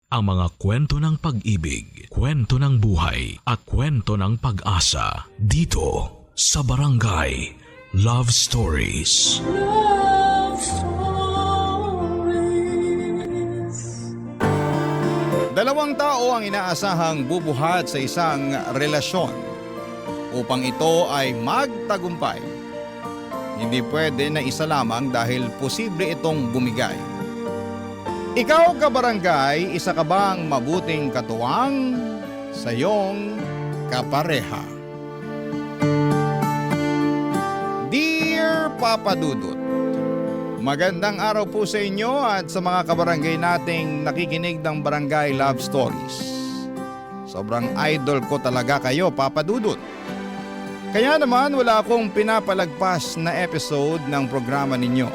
Ang mga kwento ng pag-ibig, kwento ng buhay at kwento ng pag-asa dito sa Barangay Love Stories. Love Stories. Dalawang tao ang inaasahang bubuhat sa isang relasyon upang ito ay magtagumpay. Hindi pwede na isa lamang dahil posible itong bumigay. Ikaw kabarangay, isa ka bang mabuting katuwang sa iyong kapareha? Dear Papa Dudut, magandang araw po sa inyo at sa mga kabarangay nating nakikinig ng Barangay Love Stories. Sobrang idol ko talaga kayo, Papa Dudut. Kaya naman wala akong pinapalagpas na episode ng programa ninyo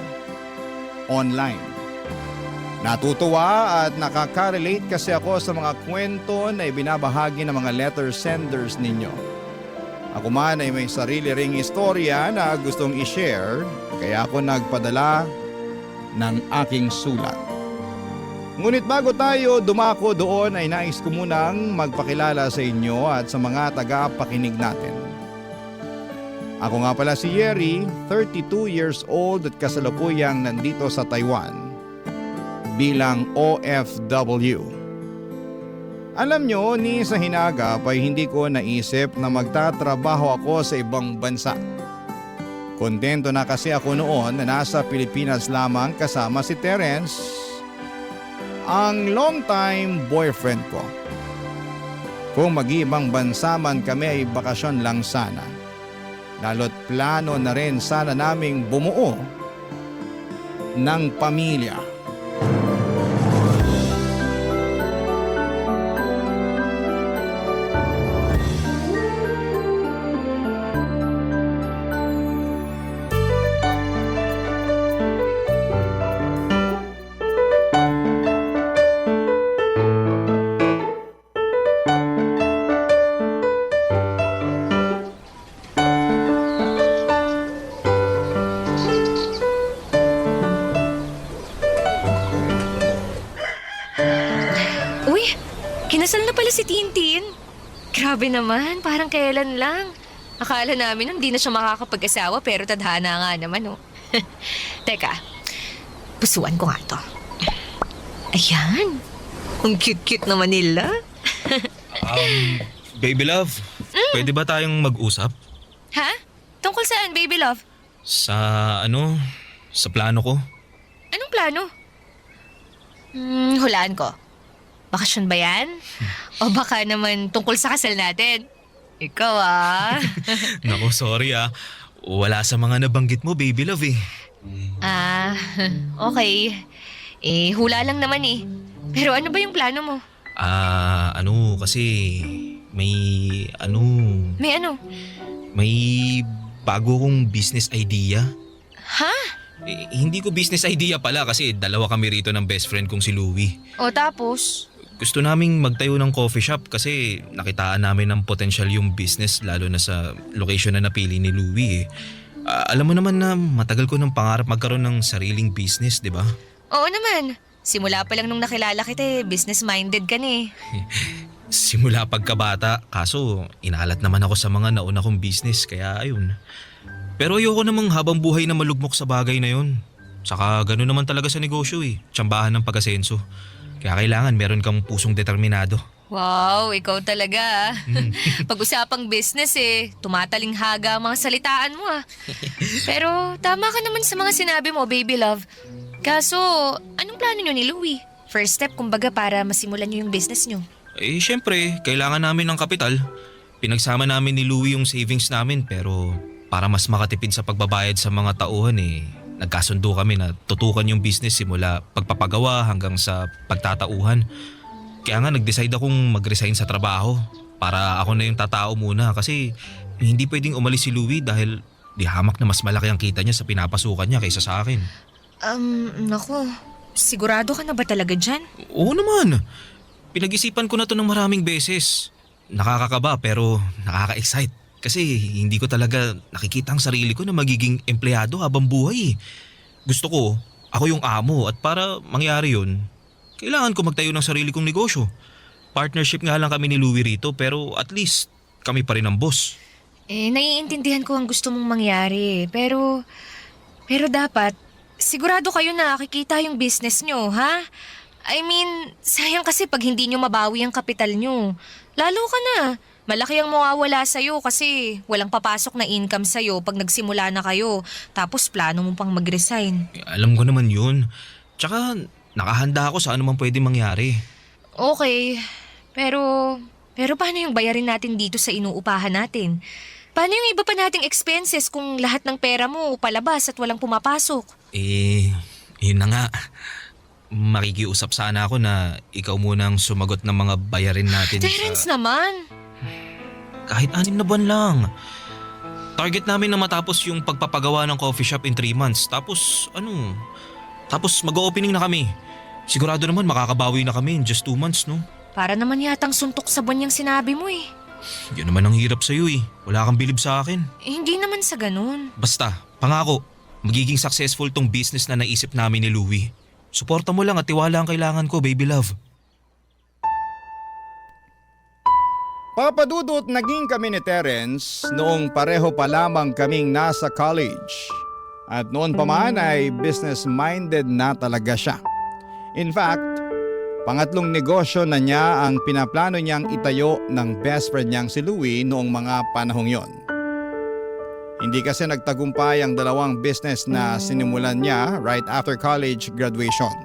online. Natutuwa at nakaka-relate kasi ako sa mga kwento na ibinabahagi ng mga letter senders ninyo. Ako man ay may sarili ring istorya na gustong i-share, kaya ako nagpadala ng aking sulat. Ngunit bago tayo dumako doon ay nais ko munang magpakilala sa inyo at sa mga taga-pakinig natin. Ako nga pala si Yeri, 32 years old at kasalukuyang nandito sa Taiwan bilang OFW. Alam nyo, ni sa hinagap ay hindi ko naisip na magtatrabaho ako sa ibang bansa. Kontento na kasi ako noon na nasa Pilipinas lamang kasama si Terence, ang long-time boyfriend ko. Kung mag-ibang bansa man kami ay bakasyon lang sana. Lalo't plano na rin sana naming bumuo ng pamilya. Uy, kinasal na pala si Tintin. Grabe naman, parang kailan lang. Akala namin hindi na siya makakapag-asawa pero tadhana nga naman, oh. Teka, pusuan ko nga to. Ayan, ang cute-cute naman nila. Baby love, pwede ba tayong mag-usap? Ha? Tungkol saan, baby love? Sa sa plano ko? Anong plano? Hulaan ko. Bakasyon ba yan? O baka naman tungkol sa kasal natin? Ikaw Naku, sorry Wala sa mga nabanggit mo, baby love eh. Okay. Hula lang naman eh. Pero ano ba yung plano mo? Kasi may May ano? may bago kong business idea. Ha? Hindi ko business idea pala kasi dalawa kami rito ng best friend kong si Louie. O tapos? Gusto naming magtayo ng coffee shop kasi nakitaan namin ng potential yung business lalo na sa location na napili ni Louie eh. Alam mo naman na matagal ko ng pangarap magkaroon ng sariling business, di ba? Oo naman. Simula pa lang nung nakilala kita business-minded ka na eh. Simula pagkabata, kaso inalat naman ako sa mga nauna kong business kaya ayun. Pero ayoko namang habang buhay na malugmok sa bagay na yun. Tsaka gano'n naman talaga sa negosyo eh, tsambahan ng pag-asenso. Kaya kailangan meron kang pusong determinado. Wow, ikaw talaga Pag-usapang business tumatalinghaga ang mga salitaan mo Pero tama ka naman sa mga sinabi mo, baby love. Kaso, anong plano nyo ni Louie? First step kumbaga para masimulan nyo yung business nyo. Syempre, kailangan namin ng kapital. Pinagsama namin ni Louie yung savings namin pero para mas makatipid sa pagbabayad sa mga tauhan nagkasundo kami na tutukan yung business simula pagpapagawa hanggang sa pagtatauhan. Kaya nga nag-decide akong mag-resign sa trabaho para ako na yung tatao muna kasi hindi pwedeng umalis si Louie dahil di hamak na mas malaki ang kita niya sa pinapasukan niya kaysa sa akin. Naku, sigurado ka na ba talaga dyan? Oo naman. Pinag-isipan ko na to ng maraming beses. Nakakakaba pero nakaka-excite. Kasi hindi ko talaga nakikita ang sarili ko na magiging empleyado habang buhay. Gusto ko, ako yung amo at para mangyari yun, Kailangan ko magtayo ng sarili kong negosyo. Partnership nga lang kami ni Louie rito pero at least kami pa rin ang boss. Naiintindihan ko ang gusto mong mangyari. Pero dapat, sigurado kayo na kikita yung business nyo, ha? I mean, sayang kasi pag hindi nyo mabawi ang kapital nyo. Lalo ka na. Malaki ang mawawala sa'yo kasi walang papasok na income sa'yo pag nagsimula na kayo. Tapos plano mo pang mag-resign. Alam ko naman yun. Tsaka nakahanda ako sa anumang pwede mangyari. Okay, pero paano yung bayarin natin dito sa inuupahan natin? Paano yung iba pa nating expenses kung lahat ng pera mo palabas at walang pumapasok? Yun na nga. Makikiusap sana ako na ikaw munang sumagot ng mga bayarin natin Terence naman! Kahit 6 na buwan lang. Target namin na matapos yung pagpapagawa ng coffee shop in 3 months. Tapos mag-opening na kami. Sigurado naman makakabawi na kami in just 2 months, no? Para naman yatang suntok sa buwan yung sinabi mo eh. Yun naman ang hirap sa'yo eh. Wala kang bilib sa akin. Hindi naman sa ganun. Basta, pangako, magiging successful tong business na naisip namin ni Louie. Suporta mo lang at tiwala ang kailangan ko, baby love. Papadudot naging kami ni Terence noong pareho pa lamang kaming nasa college. At noon pa man ay business-minded na talaga siya. In fact, pangatlong negosyo na niya ang pinaplano niyang itayo ng best friend niyang si Louie noong mga panahong yon. Hindi kasi nagtagumpay ang dalawang business na sinimulan niya right after college graduation.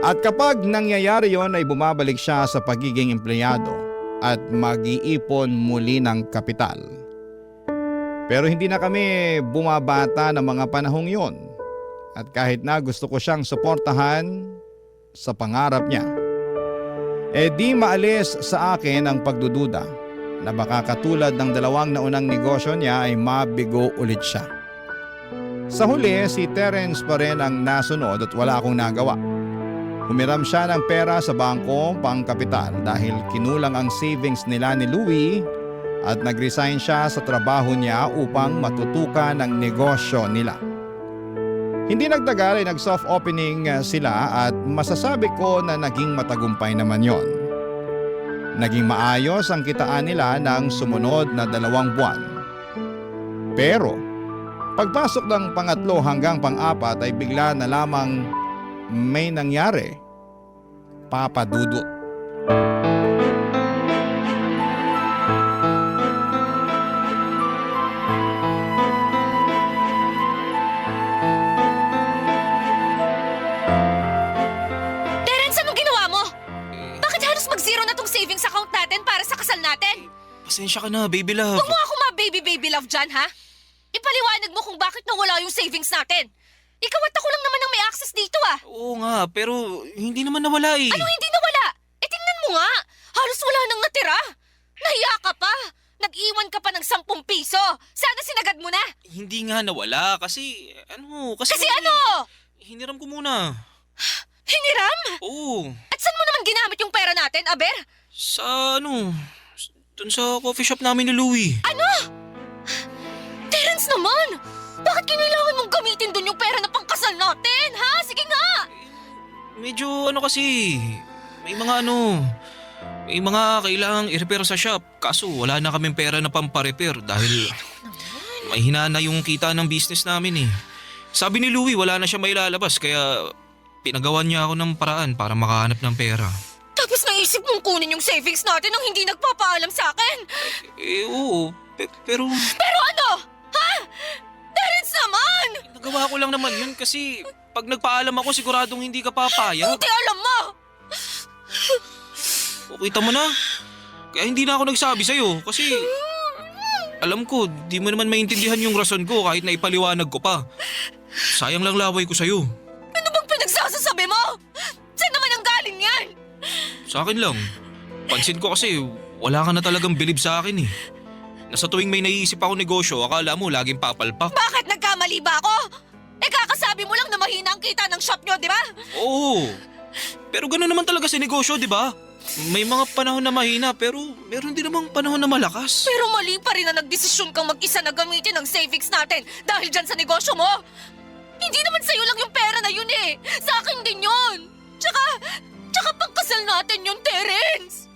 At kapag nangyayari yon ay bumabalik siya sa pagiging empleyado at mag-iipon muli ng kapital. Pero hindi na kami bumabata ng mga panahong yon. At kahit na gusto ko siyang suportahan sa pangarap niya, di maalis sa akin ang pagdududa na baka katulad ng dalawang naunang negosyo niya ay mabigo ulit siya. Sa huli, si Terence pa rin ang nasunod at wala akong nagawa. Humiram siya ng pera sa bangko pang kapital dahil kinulang ang savings nila ni Louie at nag-resign siya sa trabaho niya upang matutukan ang negosyo nila. Hindi nagtagal ay nag-soft opening sila at masasabi ko na naging matagumpay naman yon. Naging maayos ang kitaan nila ng sumunod na 2 buwan. Pero pagpasok ng pangatlo hanggang pang-4 ay bigla na lamang may nangyari. Papadudot. Terence, anong ginawa mo? Bakit halos mag-zero na tong savings account natin para sa kasal natin? Pasensya ka na, baby love. Huwag mo ako ma-baby love dyan, ha? Ipaliwanag mo kung bakit nawala yung savings natin. Ikaw at ako lang naman ang may access dito, ah. Oo nga, pero hindi naman nawala eh. Ano hindi nawala? Tingnan mo nga. Halos wala nang natira. Nahiya ka pa. Nag-iwan ka pa ng 10 piso. Sana sinagad mo na. Hindi nga nawala kasi Kasi ano? Hiniram ko muna. Hiniram? Oo. At saan mo naman ginamit yung pera natin, Aber? Sa dun sa coffee shop namin ni Louie. Terence naman! Bakit kinailangan mong gamitin dun yung pera na pangkasal natin, ha? Sige nga! Medyo kasi, may mga kailangang i-repair sa shop. Kaso wala na kaming pera na pampa-repair dahil may hinana yung kita ng business namin eh. Sabi ni Louie wala na siya mailalabas kaya pinagawan niya ako ng paraan para makahanap ng pera. Tapos naisip mong kunin yung savings natin nang hindi nagpapaalam sa akin? Oo, pero Pero ano? Ha? Terence naman! nagawa ko lang naman yun kasi pag nagpaalam ako siguradong hindi ka papayag. Buti alam mo! O kita mo na. Kaya hindi na ako nagsabi sa'yo kasi alam ko di mo naman maintindihan yung rason ko kahit na ipaliwanag ko pa. Sayang lang laway ko sa'yo. Ano bang pinagsasasabi mo? Saan naman ang galing yan? Sa akin lang. Pansin ko kasi wala ka na talagang bilib sa akin eh. Nasa tuwing may naiisip ako negosyo, akala mo laging papalpak. Bakit nagkamali ba ako? Kakasabi mo lang na mahina ang kita ng shop nyo, di ba? Oo. Pero gano'n naman talaga sa negosyo, di ba? May mga panahon na mahina pero meron din namang panahon na malakas. Pero mali pa rin na nagdesisyon kang mag-isa na gamitin ang savings natin dahil dyan sa negosyo mo. Hindi naman sa'yo lang yung pera na yun eh. Sa akin din yun. Tsaka pagkasal natin yung Terence!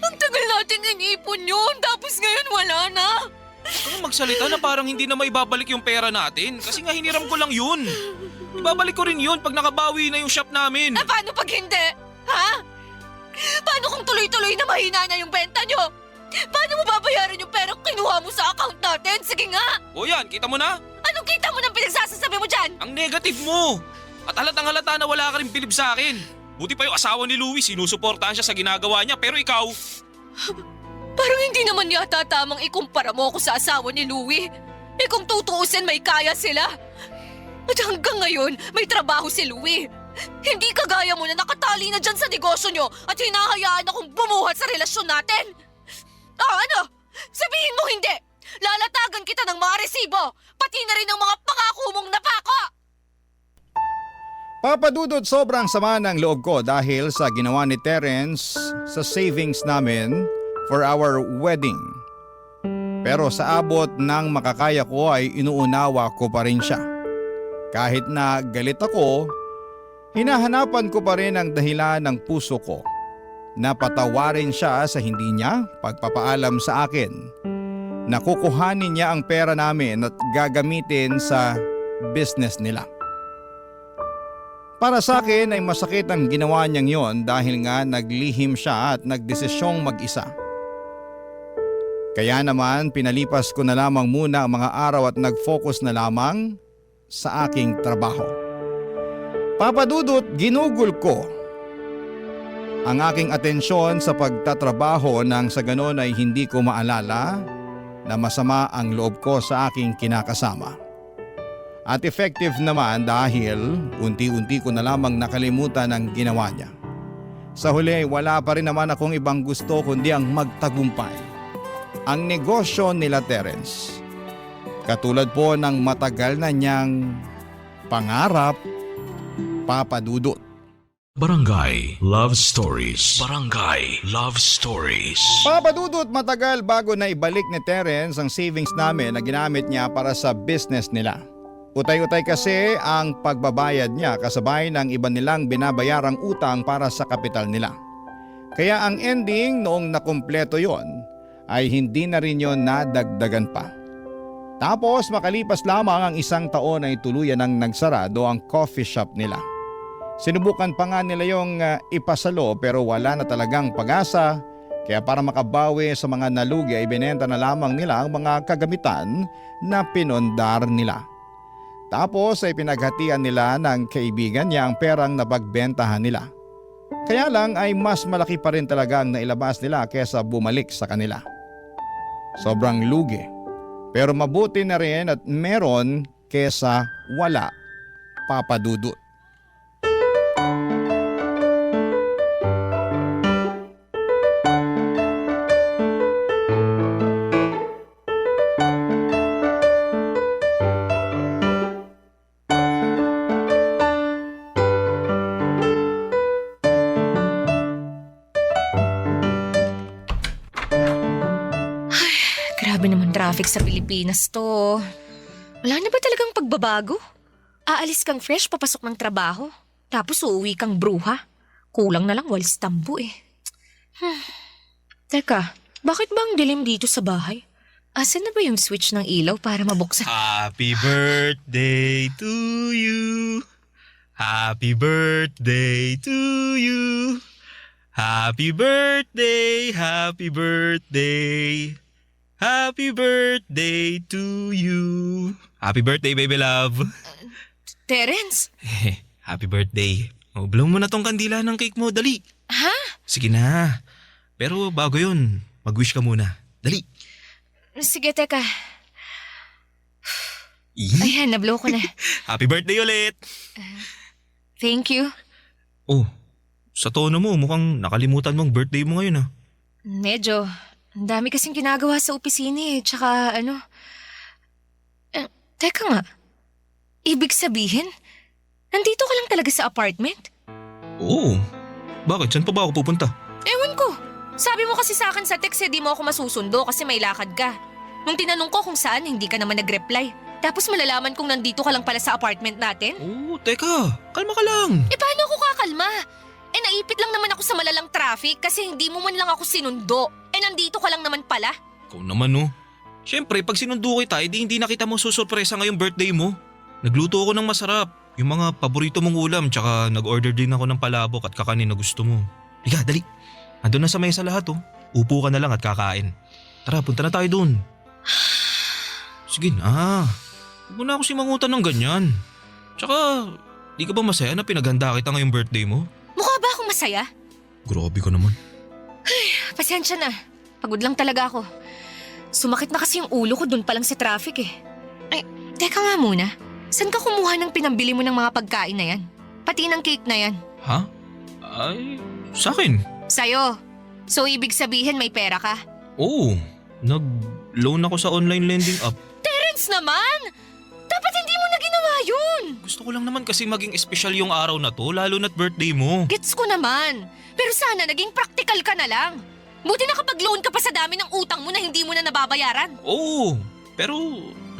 Ang tagal natin inipon yun, tapos ngayon wala na. Ano magsalita na parang hindi na maibabalik yung pera natin? Kasi nga hiniram ko lang yun. Ibabalik ko rin yun pag nakabawi na yung shop namin. Paano pag hindi? Ha? Paano kung tuloy-tuloy na mahina na yung benta nyo? Paano mo babayaran yung perang kinuha mo sa account natin? Sige nga! O yan, kita mo na? Anong kita mo ng pinagsasasabi mo dyan? Ang negative mo. At halatang halata na wala ka rin bilib sa akin. Buti pa yung asawa ni Louie, sinusuportahan siya sa ginagawa niya. Pero ikaw, Parang hindi naman yata tamang ikumpara mo ako sa asawa ni Louie. Kung tutuusin may kaya sila. At hanggang ngayon, may trabaho si Louie. Hindi kagaya mo na nakatali na dyan sa negosyo nyo at hinahayaan akong bumuhat sa relasyon natin. Ano? Sabihin mo hindi! Lalatagan kita ng mga resibo, pati na rin ng mga pangako mong napako! Papa Dudut, sobrang sama ng loob ko dahil sa ginawa ni Terence sa savings namin for our wedding. Pero sa abot ng makakaya ko ay inuunawa ko pa rin siya. Kahit na galit ako, hinahanapan ko pa rin ang dahilan ng puso ko na patawarin siya sa hindi niya pagpapaalam sa akin na kukuhanin niya ang pera namin at gagamitin sa business nila. Para sa akin ay masakit ang ginawa niyang yon dahil nga naglihim siya at nagdesisyong mag-isa. Kaya naman pinalipas ko na lamang muna ang mga araw at nag-focus na lamang sa aking trabaho. Papa Dudut, ginugol ko ang aking atensyon sa pagtatrabaho nang sa ganon ay hindi ko maalala na masama ang loob ko sa aking kinakasama. At effective naman dahil unti-unti ko na lamang nakalimutan ang ginawa niya. Sa huli wala pa rin naman akong ibang gusto kundi ang magtagumpay ang negosyo nila Terence. Katulad po ng matagal na niyang pangarap, Papa Dudut. Barangay Love Stories. Barangay Love Stories. Papa Dudut, matagal bago na ibalik ni Terence ang savings namin na ginamit niya para sa business nila. Utay-utay kasi ang pagbabayad niya kasabay ng iba nilang binabayarang utang para sa kapital nila. Kaya ang ending noong nakumpleto yon ay hindi na rin yon nadagdagan pa. Tapos makalipas lamang ang 1 taon ay tuluyan ng nagsarado ang coffee shop nila. Sinubukan pa nga nila yung ipasalo pero wala na talagang pag-asa. Kaya para makabawi sa mga nalugi ay binenta na lamang nila ang mga kagamitan na pinondar nila. Tapos ay pinaghatian nila ng kaibigan niya ang perang napagbentahan nila. Kaya lang ay mas malaki pa rin talaga ang nailabas nila kesa bumalik sa kanila. Sobrang lugi. Pero mabuti na rin at meron kesa wala, Papa Dudut. Grabe naman traffic sa Pilipinas to. Wala na ba talagang pagbabago? Aalis kang fresh papasok ng trabaho. Tapos uuwi kang bruha. Kulang na lang walis tambo eh. Teka, bakit ba ang dilim dito sa bahay? Asan na ba yung switch ng ilaw para mabuksan? Happy birthday to you. Happy birthday to you. Happy birthday, happy birthday. Happy birthday to you. Happy birthday, baby love. Terence? Happy birthday. Oh, blow mo na tong kandila ng cake mo, dali. Ha? Sige na. Pero bago yun, mag-wish ka muna. Dali. Sige, teka. Ih, Ayan, nablow ko na. happy birthday ulit. Thank you. Oh, sa tono mo, mukhang nakalimutan mong birthday mo ngayon ah. Medyo. Ang dami kasing ginagawa sa opisina eh. Tsaka teka nga. Ibig sabihin, nandito ka lang talaga sa apartment? Oo. Bakit? Saan pa ba ako pupunta? Ewan ko. Sabi mo kasi sa akin sa text di mo ako masusundo kasi may lakad ka. Nung tinanong ko kung saan, hindi ka naman nag-reply. Tapos malalaman kong nandito ka lang pala sa apartment natin? Oo, teka. Kalma ka lang. Paano ako kalma. Naipit lang naman ako sa malalang traffic kasi hindi mo man lang ako sinundo. Nandito ka lang naman pala. Ikaw naman no. Siyempre, pag sinundo kita, hindi na kita mo susurpresa ngayong birthday mo. Nagluto ako ng masarap. Yung mga paborito mong ulam, tsaka nag-order din ako ng palabok at kakanin na gusto mo. Liga, dali. Andun na sa mesa lahat oh. Upo ka na lang at kakain. Tara, punta na tayo dun. Sige na. Huwag mo na ako simangutan ng ganyan. Tsaka, di ka ba masaya na pinaghanda kita ngayong birthday mo? Mukha ba akong masaya? Grabe ka naman. Pasensya na. Pagod lang talaga ako. Sumakit na kasi yung ulo ko dun pa lang sa traffic eh. Ay, teka nga muna. Saan ka kumuha ng pinambili mo ng mga pagkain na yan? Pati ng cake na yan. Ha? Ay, sa akin. Sa'yo. So ibig sabihin may pera ka? Oo, nag-loan ako sa online lending app. Terence naman! Dapat hindi mo na ginawa yun! Gusto ko lang naman kasi maging espesyal yung araw na to, lalo na't birthday mo. Gets ko naman. Pero sana naging practical ka na lang. Buti nakapag-loan ka pa sa dami ng utang mo na hindi mo na nababayaran. Oo, pero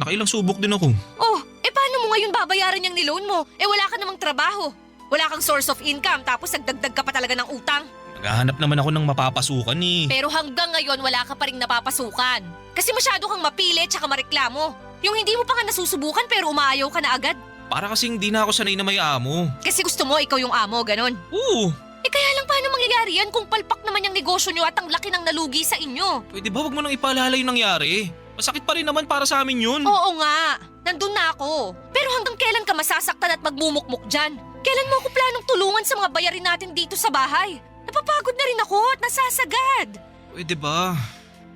nakailang subok din ako. Oh, paano mo ngayon babayaran yung niloan mo? Wala ka namang trabaho. Wala kang source of income tapos nagdagdag ka pa talaga ng utang. Naghahanap naman ako ng mapapasukan eh. Pero hanggang ngayon wala ka pa rin napapasukan. Kasi masyado kang mapilit tsaka mareklamo. Yung hindi mo pa nga nasusubukan pero umaayaw ka na agad. Para kasing di na ako sanay na may amo. Kasi gusto mo ikaw yung amo, ganon. Oo, Kaya lang paano mangyayari yan kung palpak naman yung negosyo nyo at ang laki ng nalugi sa inyo? pwede ba wag mo nang ipaalala yung nangyari? Masakit pa rin naman para sa amin yun. Oo nga, nandun na ako. Pero hanggang kailan ka masasaktan at magmumukmuk dyan? Kailan mo ako planong tulungan sa mga bayarin natin dito sa bahay? Napapagod na rin ako at nasasagad. Pwede ba?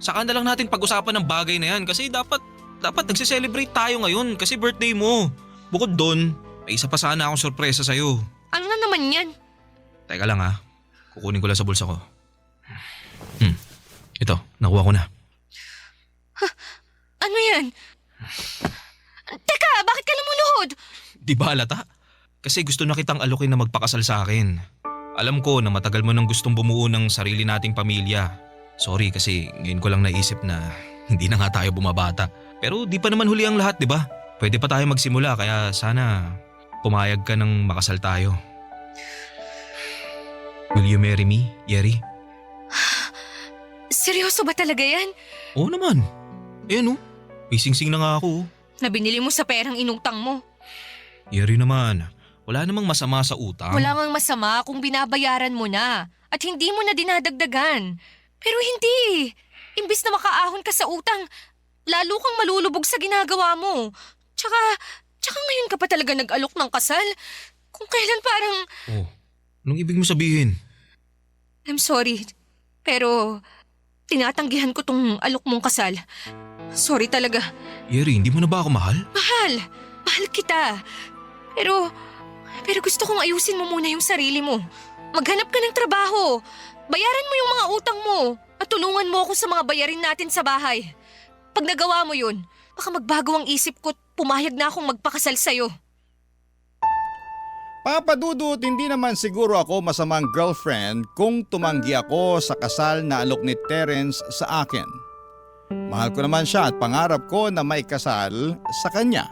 Saka na lang natin pag-usapan ng bagay na yan kasi dapat nagse-celebrate tayo ngayon kasi birthday mo. Bukod doon, may isa pa sana akong sorpresa sa'yo. Ano na naman yan? Teka lang ha, kukunin ko lang sa bulsa ko. Ito, nakuha ko na. Ano yan? Teka, bakit ka lumuluhod? Di ba halata? Kasi gusto na kitang alukin na magpakasal sa akin. Alam ko na matagal mo nang gustong bumuo ng sarili nating pamilya. Sorry kasi ngayon ko lang naisip na hindi na nga tayo bumabata. Pero di pa naman huli ang lahat, di ba? Pwede pa tayo magsimula kaya sana pumayag ka ng makasal tayo. Will you marry me, Yeri? Seryoso ba talaga yan? Oo naman. Ayan oh, may sing-sing na nga ako. Na binili mo sa perang inutang mo. Yeri naman, wala namang masama sa utang. Wala ngang masama kung binabayaran mo na at hindi mo na dinadagdagan. Pero hindi. Imbis na makaahon ka sa utang, lalo kang malulubog sa ginagawa mo. Tsaka ngayon ka pa talaga nag-alok ng kasal. Kung kailan parang… Oh, anong ibig mo sabihin? I'm sorry, pero tinatanggihan ko tong alok mong kasal. Sorry talaga. Yeri, hindi mo na ba ako mahal? Mahal kita. Pero gusto kong ayusin mo muna yung sarili mo. Maghanap ka ng trabaho. Bayaran mo yung mga utang mo at tulungan mo ako sa mga bayarin natin sa bahay. Pag nagawa mo yun, baka magbago ang isip ko at pumayag na akong magpakasal sa'yo. Papa Dudut, hindi naman siguro ako masamang girlfriend kung tumanggi ako sa kasal na alok ni Terence sa akin. Mahal ko naman siya at pangarap ko na may kasal sa kanya.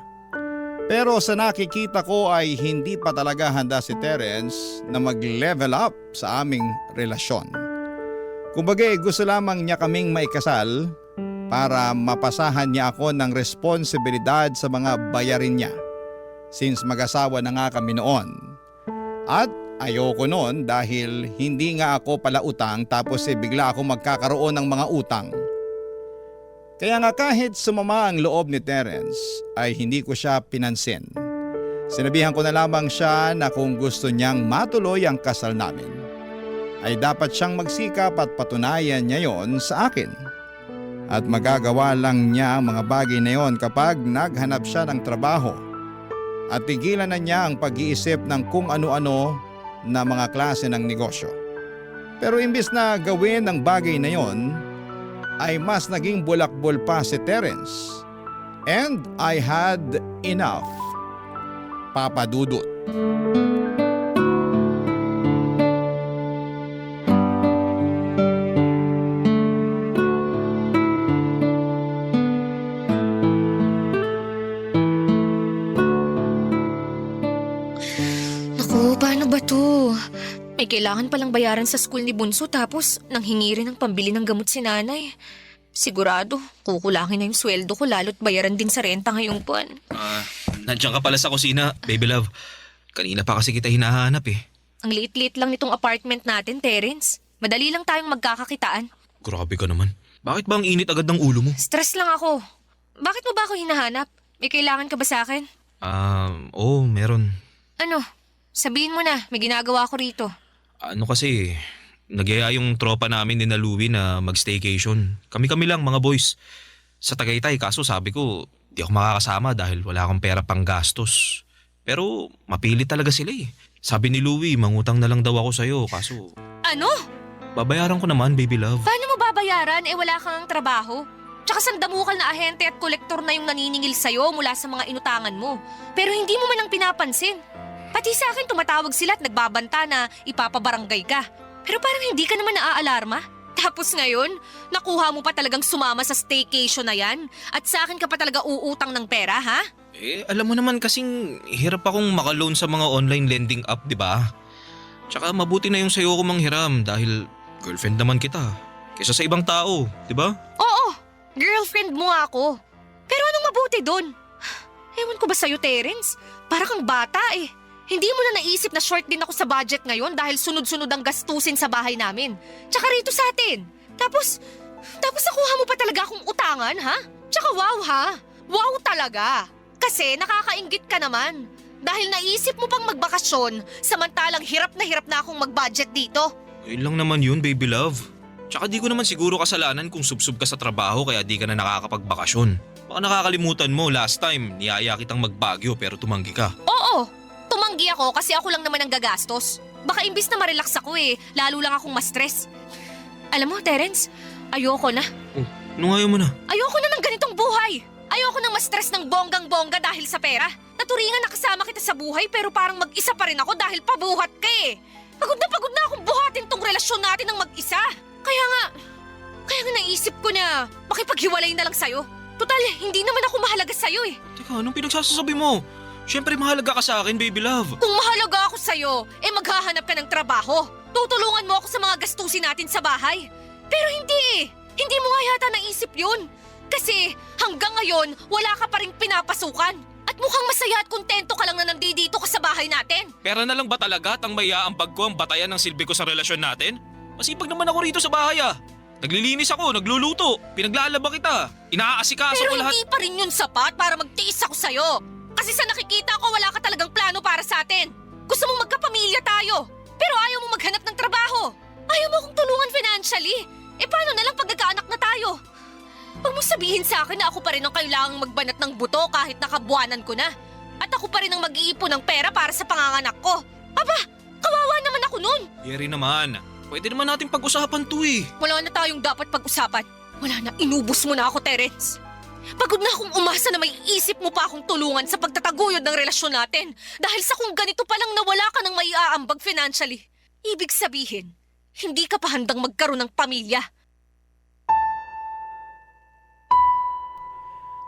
Pero sa nakikita ko ay hindi pa talaga handa si Terence na mag-level up sa aming relasyon. Kumbaga gusto lamang niya kaming maikasal para mapasahan niya ako ng responsibilidad sa mga bayarin niya. Since mag-asawa na nga kami noon. At ayoko noon dahil hindi nga ako pala utang tapos bigla ako magkakaroon ng mga utang. Kaya nga kahit sumama ang loob ni Terence ay hindi ko siya pinansin. Sinabihan ko na lamang siya na kung gusto niyang matuloy ang kasal namin ay dapat siyang magsikap at patunayan niya yon sa akin. At magagawa lang niya ang mga bagay na yon kapag naghanap siya ng trabaho. At tigilan na niya ang pag-iisip ng kung ano-ano na mga klase ng negosyo. Pero imbis na gawin ang bagay na yon, ay mas naging bulakbol pa si Terence. And I had enough, Papa Dudut. Naku, paano ba to? May kailangan palang bayaran sa school ni Bunso tapos nanghingi rin ng pambili ng gamot si nanay. Sigurado, kukulangin na yung sweldo ko lalo't bayaran din sa renta ngayong buwan. Nandiyan ka pala sa kusina, baby love. Kanina pa kasi kita hinahanap eh. Ang liit-liit lang nitong apartment natin, Terence. Madali lang tayong magkakakitaan. Grabe ka naman. Bakit ba ang init agad ng ulo mo? Stress lang ako. Bakit mo ba ako hinahanap? May kailangan ka ba sa akin? Oo, meron. Ano? Sabihin mo na, may ginagawa ko rito. Ano kasi, nagyaya yung tropa namin ni na Louie na mag-staycation. Kami-kami lang mga boys. Sa Tagaytay, kaso sabi ko, di ako makakasama dahil wala akong pera pang gastos. Pero mapilit talaga sila eh. Sabi ni Louie, mangutang na lang daw ako sa'yo, kaso Ano? babayaran ko naman, baby love. Paano mo babayaran? Wala kang trabaho. Tsaka sandamukal na ahente at kolektor na yung naniningil sa'yo mula sa mga inutangan mo. Pero hindi mo man lang pinapansin. Pati sa akin tumatawag sila at nagbabanta na ipapabarangay ka. Pero parang hindi ka naman naaalarma. Tapos ngayon, nakuha mo pa talagang sumama sa staycation na yan? At sa akin ka pa talaga uutang ng pera, ha? Alam mo naman kasing hirap akong makaloan sa mga online lending app, di ba? Tsaka mabuti na yung sa'yo ko manghiram dahil girlfriend naman kita. Kesa sa ibang tao, di ba? Oo, girlfriend mo ako. Pero anong mabuti doon? Ewan ko ba sa'yo, Terence? Para kang bata eh. Hindi mo na naisip na short din ako sa budget ngayon dahil sunod-sunod ang gastusin sa bahay namin. Tsaka rito sa atin. Tapos nakuha mo pa talaga akong utangan, ha? Tsaka wow, ha? Wow talaga. Kasi nakakainggit ka naman. Dahil naisip mo pang magbakasyon samantalang hirap na akong mag-budget dito. Ayun lang naman yun, baby love. Tsaka di ko naman siguro kasalanan kung subsub ka sa trabaho kaya di ka na nakakapagbakasyon. Baka nakakalimutan mo, last time niyaya kitang magbagyo pero tumanggi ka. Oo, tumanggi ako kasi ako lang naman ang gagastos. Baka imbis na ma-relax ako lalo lang akong ma-stress. Alam mo, Terence, ayoko na. Anong ayaw mo na? Ayoko na ng ganitong buhay. Ayoko nang ma-stress ng bonggang-bongga dahil sa pera. Naturingan na kasama kita sa buhay pero parang mag-isa pa rin ako dahil pabuhat ka eh. Pagod na akong buhatin tong relasyon natin ng mag-isa. Kaya nga naisip ko na makipaghiwalay na lang sa'yo. Total, hindi naman ako mahalaga sa'yo eh. Teka, anong pinagsasasabi mo? Siyempre mahalaga ka sa akin, baby love. Kung mahalaga ako sa'yo, maghahanap ka ng trabaho. Tutulungan mo ako sa mga gastusin natin sa bahay. Pero hindi eh. Hindi mo nga yata naisip yun. Kasi hanggang ngayon, wala ka pa rin pinapasukan. At mukhang masaya at kontento ka lang na nandito ka sa bahay natin. Pera na lang ba talaga at ang maiaambag ko ang batayan ng silbi ko sa relasyon natin? Masipag naman ako rito sa bahay ah. Naglilinis ako, nagluluto, pinaglalaba kita, inaasikaso Pero ko lahat. hindi pa rin yun sapat para magtiis ako sa'yo. Kasi sa nakikita ko wala ka talagang plano para sa atin. Gusto mong magkapamilya tayo. Pero ayaw mo maghanap ng trabaho. Ayaw mo akong tulungan financially. Paano na lang pag nagkaanak na tayo? Huwag mo sabihin sa akin na ako pa rin ang kailangang magbanat ng buto kahit nakabuanan ko na. At ako pa rin ang mag-iipon ng pera para sa panganganak ko. Aba, kawawa naman ako nun. Yeri naman, pwede naman natin pag-usapan to eh. Wala na tayong dapat pag-usapan. Wala na, inubos mo na ako, Terence. Pagod na akong umasa na may isip mo pa akong tulungan sa pagtataguyod ng relasyon natin. Dahil sa kung ganito palang nawala ka ng maiaambag financially. Ibig sabihin, hindi ka pa handang magkaroon ng pamilya.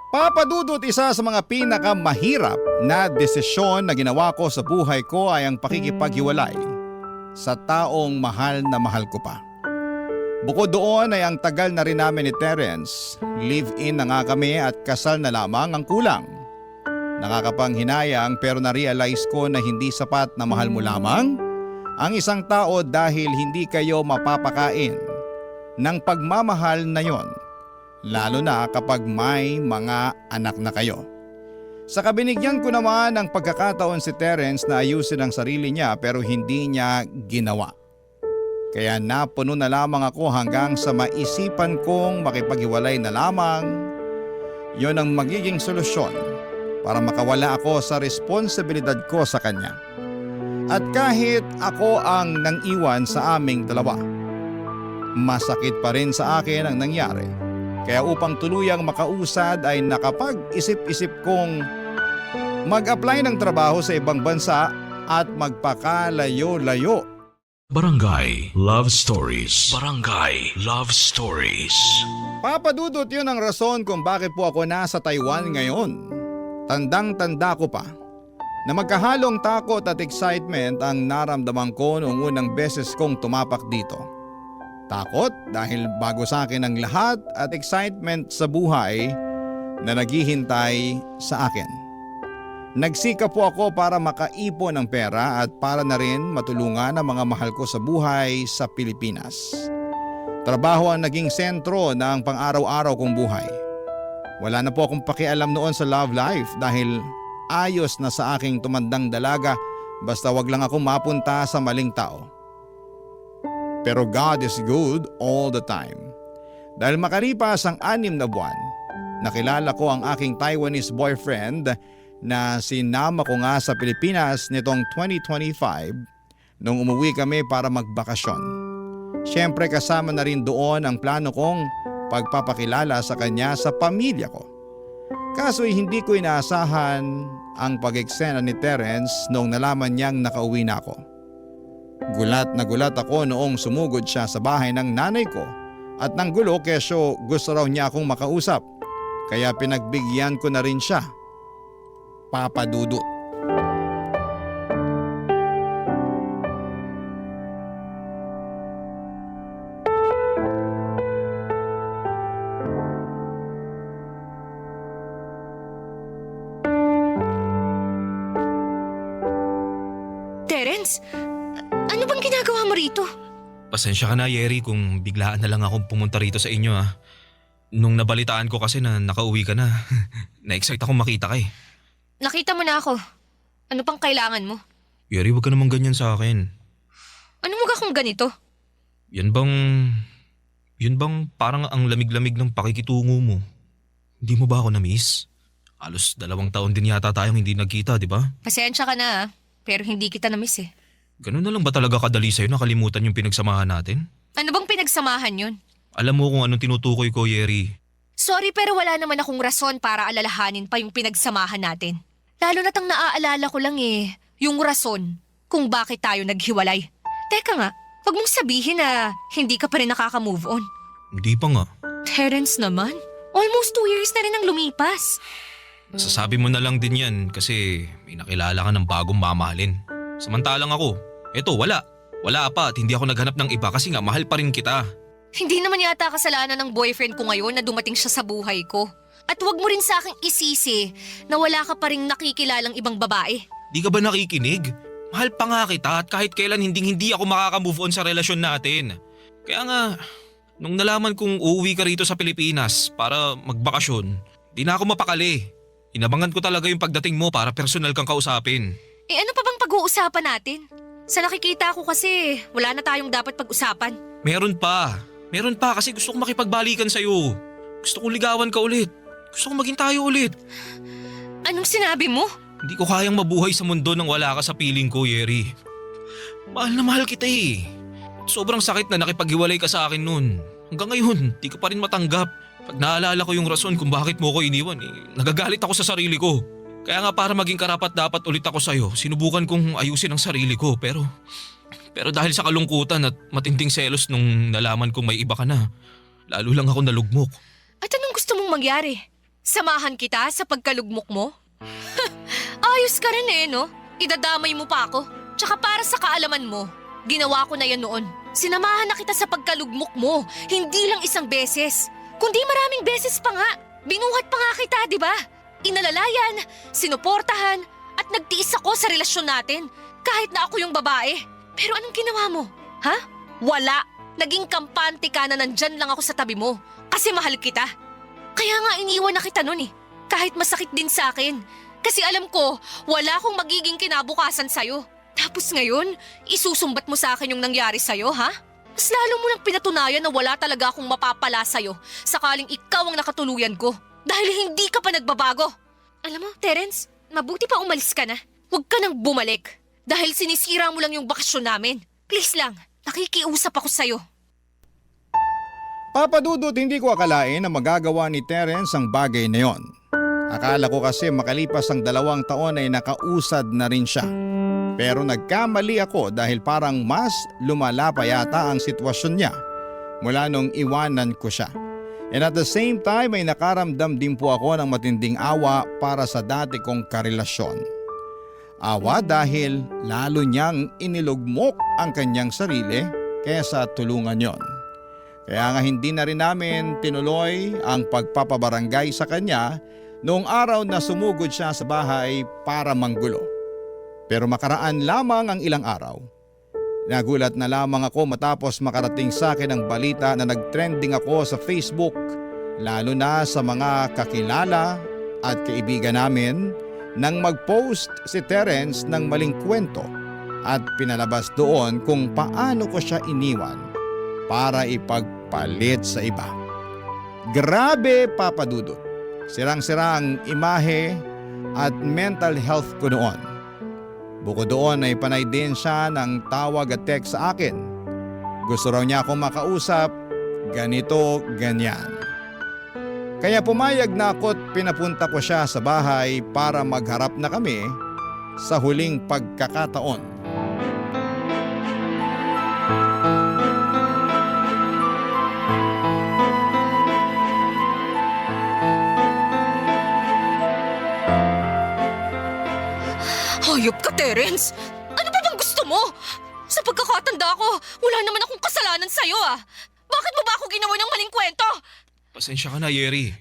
Papadudot, isa sa mga pinakamahirap na desisyon na ginawa ko sa buhay ko ay ang pakikipaghiwalay sa taong mahal na mahal ko pa. Bukod doon ay ang tagal na rin namin ni Terence, live-in na nga kami at kasal na lamang ang kulang. Nakakapanghinayang pero na-realize ko na hindi sapat na mahal mo lamang ang isang tao dahil hindi kayo mapapakain ng pagmamahal na yon. Lalo na kapag may mga anak na kayo. Sa kabinigyan ko naman ang pagkakataon si Terence na ayusin ang sarili niya pero hindi niya ginawa. Kaya napuno na lamang ako hanggang sa maisipan kong makipaghiwalay na lamang. Yon ang magiging solusyon para makawala ako sa responsibilidad ko sa kanya. At kahit ako ang nang-iwan sa aming dalawa, masakit pa rin sa akin ang nangyari. Kaya upang tuluyang makausad ay nakapag-isip-isip kong mag-apply ng trabaho sa ibang bansa at magpakalayo-layo. Barangay Love Stories. Barangay Love Stories. Papadudot, yun ang rason kung bakit po ako nasa Taiwan ngayon. Tandang-tanda ko pa. Na magkahalong takot at excitement ang naramdaman ko noong unang beses kong tumapak dito. Takot dahil bago sa akin ang lahat at excitement sa buhay na naghihintay sa akin. Nagsikap po ako para makaipon ng pera at para na rin matulungan ang mga mahal ko sa buhay sa Pilipinas. Trabaho ang naging sentro ng pang-araw-araw kong buhay. Wala na po akong pakialam noon sa love life dahil ayos na sa aking tumandang dalaga basta wag lang akong mapunta sa maling tao. Pero God is good all the time. Dahil makalipas ang 6 na buwan, nakilala ko ang aking Taiwanese boyfriend na sinama ko nga sa Pilipinas nitong 2025 nung umuwi kami para magbakasyon. Siyempre kasama na rin doon ang plano kong pagpapakilala sa kanya sa pamilya ko. Kaso'y hindi ko inaasahan ang pag-eksena ni Terence noong nalaman niyang nakauwi na ako. Gulat na gulat ako noong sumugod siya sa bahay ng nanay ko at nang gulo kesyo gusto raw niya akong makausap. Kaya pinagbigyan ko na rin siya. Papa Dudut. Terence, ano bang ginagawa mo rito? Pasensya ka na, Yeri, kung biglaan na lang akong pumunta rito sa inyo ha. Nung nabalitaan ko kasi na nakauwi ka na, na-excite akong makita ka eh. Nakita mo na ako. Ano pang kailangan mo? Yeri, wag ka naman ganyan sa akin. Ano mo akong ganito? Yun bang parang ang lamig-lamig ng pakikitungo mo? Hindi mo ba ako na-miss? Halos 2 taon din yata tayong hindi nagkita, di ba? Pasensya ka na pero hindi kita na-miss eh. Ganun na lang ba talaga kadali sa'yo nakalimutan yung pinagsamahan natin? Ano bang pinagsamahan yun? Alam mo kung anong tinutukoy ko, Yeri. Sorry pero wala naman akong rason para alalahanin pa yung pinagsamahan natin. Lalo na't ang naaalala ko lang yung rason kung bakit tayo naghiwalay. Teka nga, wag mong sabihin na hindi ka pa rin nakaka-move on. Hindi pa nga. Terence naman, almost 2 years na rin ang lumipas. Sasabi mo na lang din yan kasi may nakilala ka ng bagong mamahalin. Samantalang ako, eto wala. Wala pa at hindi ako naghanap ng iba kasi nga mahal pa rin kita. Hindi naman yata kasalanan ng boyfriend ko ngayon na dumating siya sa buhay ko. At wag mo rin sa akin isisi na wala ka pa rin nakikilalang ibang babae. Di ka ba nakikinig? Mahal pa nga kita at kahit kailan hindi ako makaka-move on sa relasyon natin. Kaya nga, nung nalaman kong uuwi ka rito sa Pilipinas para magbakasyon, di na ako mapakali. Inabangan ko talaga yung pagdating mo para personal kang kausapin. Ano pa bang pag-uusapan natin? Sa nakikita ko kasi, wala na tayong dapat pag-usapan. Meron pa kasi gusto kong makipagbalikan sa'yo. Gusto kong ligawan ka ulit. Gusto kong maging tayo ulit. Anong sinabi mo? Hindi ko kayang mabuhay sa mundo nang wala ka sa piling ko, Yeri. Mahal na mahal kita eh. Sobrang sakit na nakipaghiwalay ka sa akin noon. Hanggang ngayon, di ko pa rin matanggap. Pag naalala ko yung rason kung bakit mo ko iniwan nagagalit ako sa sarili ko. Kaya nga para maging karapat-dapat ulit ako sa'yo, sinubukan kong ayusin ang sarili ko pero dahil sa kalungkutan at matinding selos nung nalaman kong may iba ka na, lalo lang ako nalugmok. At anong gusto mong mangyari? Samahan kita sa pagkalugmok mo? Ayos ka rin no? Idadamay mo pa ako. Tsaka para sa kaalaman mo, ginawa ko na yan noon. Sinamahan na kita sa pagkalugmok mo, hindi lang isang beses. Kundi maraming beses pa nga. Binuhat pa nga kita, di ba? Inalalayan, sinuportahan, at nagtiis ako sa relasyon natin kahit na ako yung babae. Pero anong ginawa mo? Ha? Wala. Naging kampante ka na nandyan lang ako sa tabi mo kasi mahal kita. Kaya nga iniwan na kita nun kahit masakit din sa akin. Kasi alam ko, wala akong magiging kinabukasan sa'yo. Tapos ngayon, isusumbat mo sa akin yung nangyari sa'yo, ha? Mas lalo mo nang pinatunayan na wala talaga akong mapapala sa'yo sakaling ikaw ang nakatuluyan ko dahil hindi ka pa nagbabago. Alam mo, Terence, mabuti pa umalis ka na. Huwag ka nang bumalik dahil sinisira mo lang yung bakasyon namin. Please lang, nakikiusap ako sa'yo. Papa Dudut, hindi ko akalain na magagawa ni Terence ang bagay na yon. Akala ko kasi makalipas ang 2 taon ay nakausad na rin siya. Pero nagkamali ako dahil parang mas lumala pa yata ang sitwasyon niya mula nung iwanan ko siya. And at the same time ay nakaramdam din po ako ng matinding awa para sa dati kong karelasyon. Awa dahil lalo niyang inilugmok ang kanyang sarili kaysa tulungan yon. Kaya nga hindi na rin namin tinuloy ang pagpapabarangay sa kanya noong araw na sumugod siya sa bahay para manggulo. Pero makaraan lamang ang ilang araw. Nagulat na lamang ako matapos makarating sa akin ang balita na nagtrending ako sa Facebook, lalo na sa mga kakilala at kaibigan namin, nang mag-post si Terence ng maling kwento at pinalabas doon kung paano ko siya iniwan para ipagpalit sa iba. Grabe, Papa Dudut. Sirang-sira ang imahe at mental health ko noon. Bukod doon ay panay din siya ng tawag at text sa akin. Gusto raw niya akong makausap, ganito, ganyan. Kaya pumayag na ako't pinapunta ko siya sa bahay para magharap na kami sa huling pagkakataon. Hayop ka, Terence! Ano ba bang gusto mo? Sa pagkakatanda ko, wala naman akong kasalanan sa'yo ah! Bakit mo ba ako ginawa ng maling kwento? Pasensya ka na, Yeri.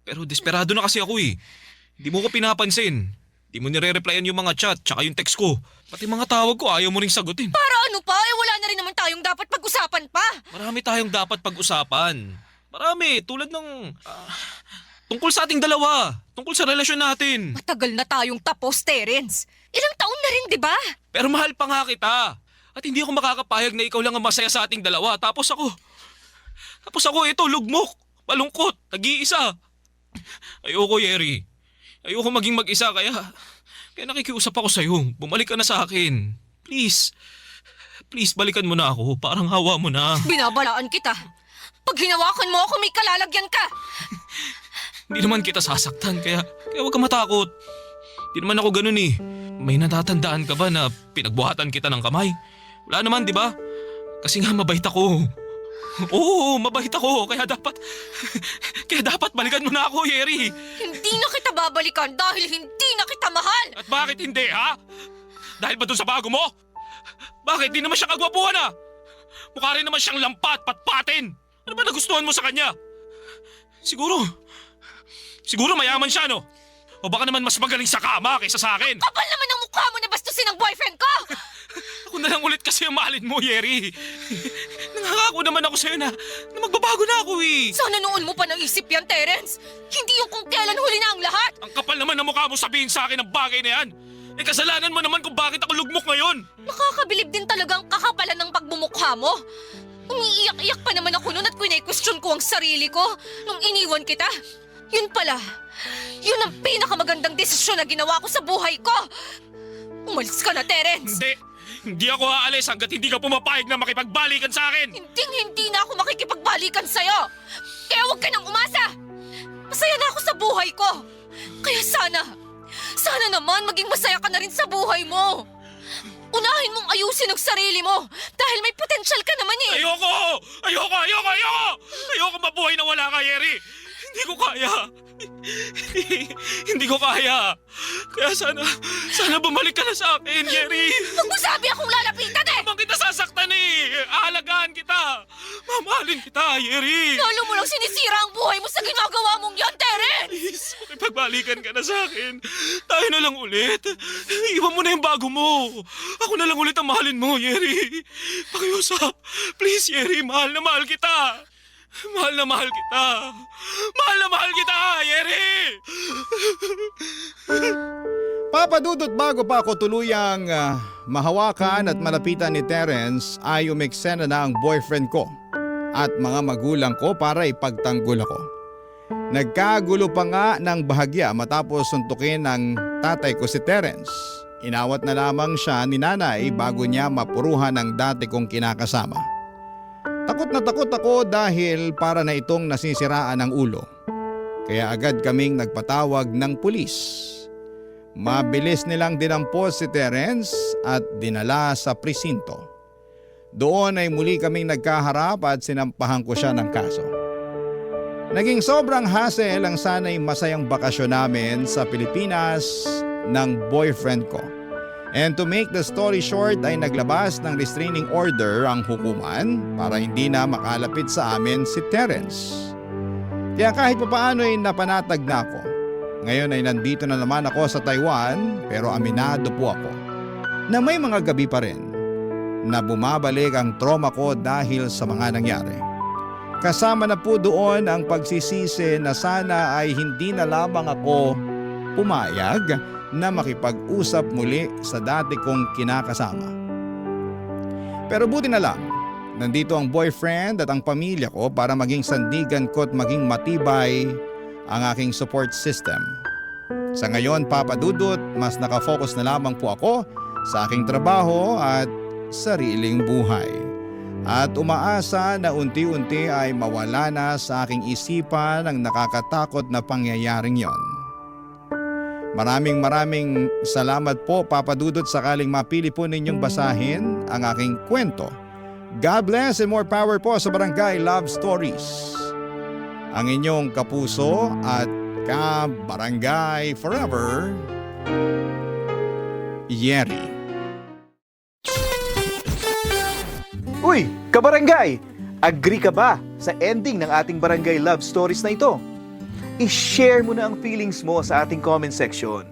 Pero desperado na kasi ako eh. Hindi mo ko pinapansin. Hindi mo nire-replyan yung mga chat tsaka yung text ko. Pati mga tawag ko ayaw mo ring sagutin. Para ano pa? Eh wala na rin naman tayong dapat pag-usapan pa! Marami tayong dapat pag-usapan. Marami, tulad ng... tungkol sa ating dalawa. Tungkol sa relasyon natin. Matagal na tayong tapos, Terence. Ilang taon na rin, di ba? Pero mahal pa nga kita. At hindi ako makakapayag na ikaw lang ang masaya sa ating dalawa. Tapos ako ito, lugmok, malungkot, nag-iisa. Ayoko, Yeri. Ayoko maging mag-isa kaya nakikiusap ako sa'yo. Bumalik ka na sa akin. Please. Please, balikan mo na ako. Parang hawa mo na. Binabalaan kita. Pag hinawakan mo ako, may kalalagyan ka. Hindi naman kita sasaktan kaya huwag ka matakot. Hindi naman ako ganun eh. May natatandaan ka ba na pinagbuhatan kita ng kamay? Wala naman, di ba? Kasi nga mabait ako. Oo, mabait ako. Kaya dapat balikan mo na ako, Yeri. Hindi na kita babalikan dahil hindi na kita mahal. At bakit hindi, ha? Dahil ba dun sa bago mo? Bakit? Di naman siya kagwapuhan, ha? Mukha rin naman siyang lampat, patpatin. Ano ba nagustuhan mo sa kanya? Siguro mayaman siya, no? O baka naman mas magaling sa kama kaysa sa akin. Kapal naman ang mukha mo na bastusin ang boyfriend ko! Ako na lang ulit kasi ang mahalin mo, Yeri. Nangangako naman ako sa'yo na magbabago na ako eh. Sana noon mo pa naisip yan, Terence. Hindi yung kung kailan huli na ang lahat. Ang kapal naman ng mukha mo sabihin sa akin ang bagay na yan. Eh kasalanan mo naman kung bakit ako lugmok ngayon. Nakakabilib din talagang kakapalan ng pagmumukha mo. Umiiyak-iyak pa naman ako noon at question ko ang sarili ko nung iniwan kita. Yun pala, yun ang pinakamagandang desisyon na ginawa ko sa buhay ko. Umalis ka na, Terence. Hindi ako aalis hanggat hindi ka pumapayag na makipagbalikan sa akin. Hindi na ako makikipagbalikan sa'yo. Kaya huwag ka nang umasa. Masaya na ako sa buhay ko. Kaya sana naman maging masaya ka na rin sa buhay mo. Unahin mong ayusin ang sarili mo dahil may potensyal ka naman eh. Ayoko mabuhay na wala ka, Yeri. Hindi ko kaya. Hindi ko kaya. Kaya sana bumalik ka na sa akin, Yeri. Huwag mo sabi akong lalapitan eh! Habang kita sasaktan eh. Aalagaan kita. Mamahalin kita, Yeri. Lalo mo lang sinisira ang buhay mo sa ginagawa mong yan, Terence! Please, makipagbalikan ka na sa akin. Tayo na lang ulit. Iwan mo na yung bago mo. Ako na lang ulit ang mahalin mo, Yeri. Pakiusap. Please, Yeri. Mahal na mahal kita. Mahal na mahal kita. Mahal na mahal kita, Yeri! Papa Dudut, bago pa ako tuluyang mahawakan at malapitan ni Terence ay umeksena na ang boyfriend ko at mga magulang ko para ipagtanggol ako. Nagkagulo pa nga ng bahagya matapos suntukin ng tatay ko si Terence. Inawat na lamang siya ni nanay bago niya mapuruhan ang dati kong kinakasama. Takot na takot ako dahil para na itong nasisiraan ng ulo. Kaya agad kaming nagpatawag ng pulis. Mabilis nilang dinampos si Terence at dinala sa presinto. Doon ay muli kaming nagkaharap at sinampahan ko siya ng kaso. Naging sobrang hassle ang sana'y masayang bakasyon namin sa Pilipinas ng boyfriend ko. And to make the story short ay naglabas ng restraining order ang hukuman para hindi na makalapit sa amin si Terence. Kaya kahit papaano ay napanatag na ako. Ngayon ay nandito na naman ako sa Taiwan pero aminado po ako na may mga gabi pa rin na bumabalik ang trauma ko dahil sa mga nangyari. Kasama na po doon ang pagsisisi na sana ay hindi na lamang ako pumayag na makipag-usap muli sa dati kong kinakasama. Pero buti na lang, nandito ang boyfriend at ang pamilya ko para maging sandigan ko at maging matibay ang aking support system. Sa ngayon, Papa Dudut, mas nakafocus na lamang po ako sa aking trabaho at sariling buhay. At umaasa na unti-unti ay mawala na sa aking isipan ang nakakatakot na pangyayaring yon. Maraming salamat po, Papa Dudut, sakaling mapili po ninyong basahin ang aking kwento. God bless and more power po sa Barangay Love Stories. Ang inyong kapuso at ka-barangay forever, Yeri. Uy, kabarangay! Agree ka ba sa ending ng ating Barangay Love Stories na ito? I-share mo na ang feelings mo sa ating comment section.